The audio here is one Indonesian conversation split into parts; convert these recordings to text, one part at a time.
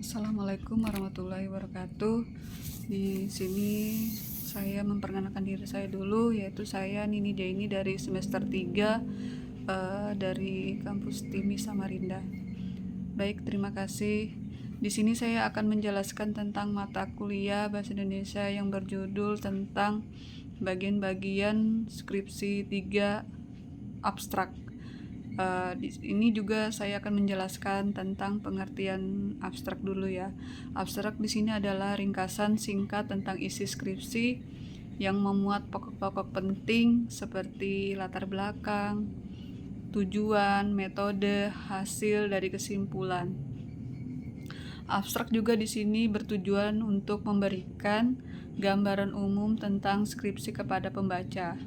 Assalamualaikum warahmatullahi wabarakatuh. Di sini saya memperkenalkan diri saya dulu, yaitu saya Nini Jaini dari semester 3 dari kampus TIMI Samarinda. Baik, terima kasih. Di sini saya akan menjelaskan tentang mata kuliah Bahasa Indonesia yang berjudul tentang bagian-bagian skripsi 3 abstrak. Di sini juga saya akan menjelaskan tentang pengertian abstrak dulu ya. Abstrak di sini adalah ringkasan singkat tentang isi skripsi yang memuat pokok-pokok penting seperti latar belakang, tujuan, metode, hasil dari kesimpulan. Abstrak juga di sini bertujuan untuk memberikan gambaran umum tentang skripsi kepada pembaca.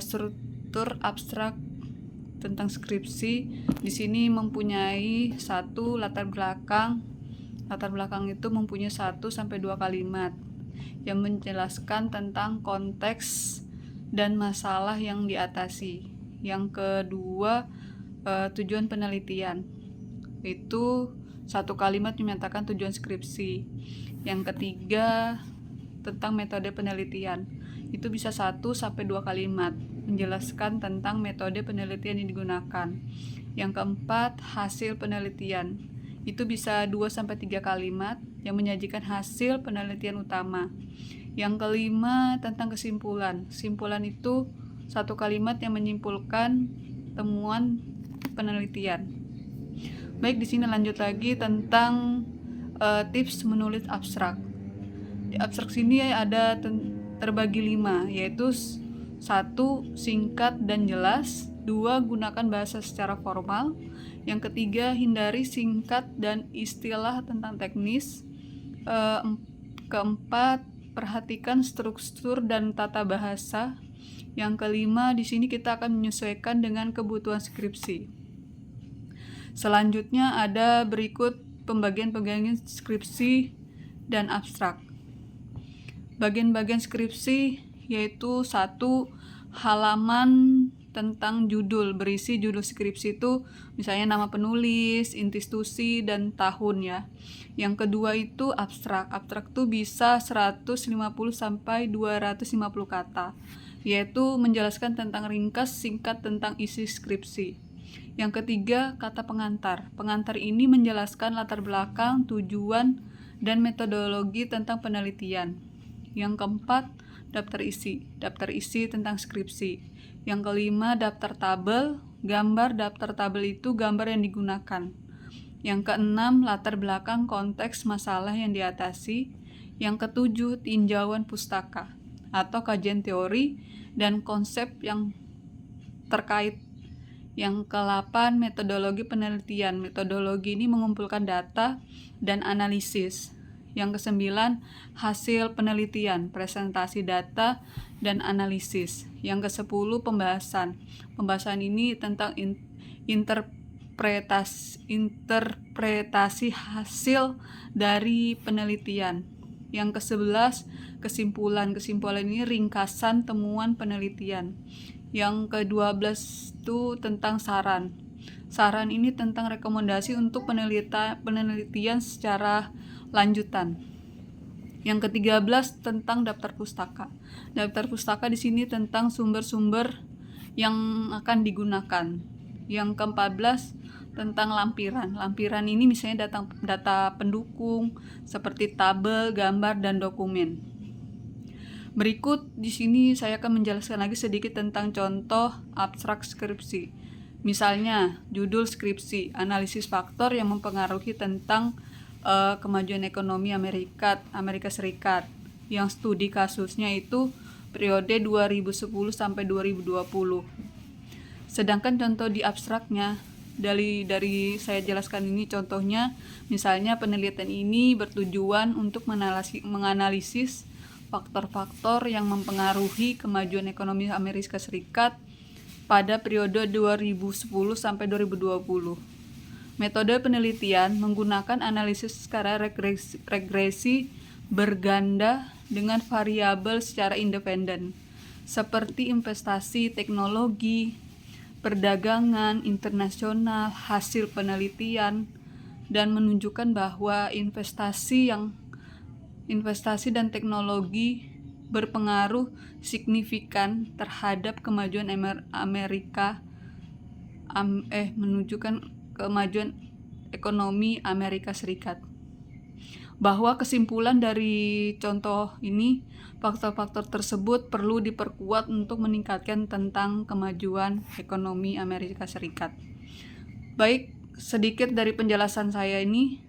Struktur abstrak tentang skripsi di sini mempunyai satu latar belakang. Latar belakang itu mempunyai 1 sampai 2 kalimat yang menjelaskan tentang konteks dan masalah yang diatasi. Yang kedua, tujuan penelitian. Itu 1 kalimat menyatakan tujuan skripsi. Yang ketiga, tentang metode penelitian. Itu bisa 1 sampai 2 kalimat menjelaskan tentang metode penelitian yang digunakan. Yang keempat, hasil penelitian. Itu bisa 2 sampai 3 kalimat yang menyajikan hasil penelitian utama. Yang kelima, tentang kesimpulan. Kesimpulan itu 1 kalimat yang menyimpulkan temuan penelitian. Baik, di sini lanjut lagi tentang tips menulis abstrak. Di abstrak sini ada terbagi 5, yaitu 1. Singkat dan jelas. 2. Gunakan bahasa secara formal. Yang ketiga, hindari singkat dan istilah tentang teknis. Keempat, perhatikan struktur dan tata bahasa. Yang kelima, di sini kita akan menyesuaikan dengan kebutuhan skripsi. Selanjutnya ada berikut pembagian-pembagian skripsi dan abstrak. Bagian-bagian skripsi yaitu 1. Halaman tentang judul, berisi judul skripsi itu misalnya nama penulis, institusi, dan tahun ya. Yang kedua itu abstrak. Abstrak itu bisa 150 sampai 250 kata, yaitu menjelaskan tentang ringkas singkat tentang isi skripsi. Yang ketiga, kata pengantar. Pengantar ini menjelaskan latar belakang, tujuan, dan metodologi tentang penelitian. Yang keempat, daftar isi. Daftar isi tentang skripsi. Yang kelima, daftar tabel. Gambar daftar tabel itu gambar yang digunakan. Yang keenam, latar belakang konteks masalah yang diatasi. Yang ketujuh, tinjauan pustaka atau kajian teori dan konsep yang terkait. Yang ke-8, metodologi penelitian. Metodologi ini mengumpulkan data dan analisis. Yang ke-9, hasil penelitian, presentasi data dan analisis. Yang ke-10, pembahasan. Pembahasan ini tentang interpretasi hasil dari penelitian. Yang ke-11, kesimpulan. Kesimpulan ini ringkasan temuan penelitian. Yang ke-12 itu tentang saran. Saran ini tentang rekomendasi untuk penelitian secara lanjutan. Yang ke-13 tentang daftar pustaka. Daftar pustaka di sini tentang sumber-sumber yang akan digunakan. Yang ke-14 tentang lampiran. Lampiran ini misalnya data pendukung seperti tabel, gambar, dan dokumen. Berikut di sini saya akan menjelaskan lagi sedikit tentang contoh abstrak skripsi. Misalnya, judul skripsi, analisis faktor yang mempengaruhi tentang kemajuan ekonomi Amerika Serikat. Yang studi kasusnya itu periode 2010 sampai 2020. Sedangkan contoh di abstraknya dari saya jelaskan ini contohnya, misalnya penelitian ini bertujuan untuk menganalisis faktor-faktor yang mempengaruhi kemajuan ekonomi Amerika Serikat pada periode 2010 sampai 2020. Metode penelitian menggunakan analisis secara regresi berganda dengan variabel secara independen, seperti investasi, teknologi, perdagangan internasional, hasil penelitian, dan menunjukkan bahwa investasi dan teknologi berpengaruh signifikan terhadap kemajuan menunjukkan kemajuan ekonomi Amerika Serikat. Bahwa kesimpulan dari contoh ini, faktor-faktor tersebut perlu diperkuat untuk meningkatkan tentang kemajuan ekonomi Amerika Serikat. Baik, sedikit dari penjelasan saya ini.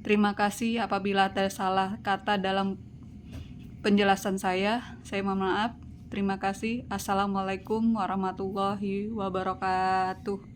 Terima kasih apabila ada salah kata dalam penjelasan saya mohon maaf. Terima kasih. Assalamualaikum warahmatullahi wabarakatuh.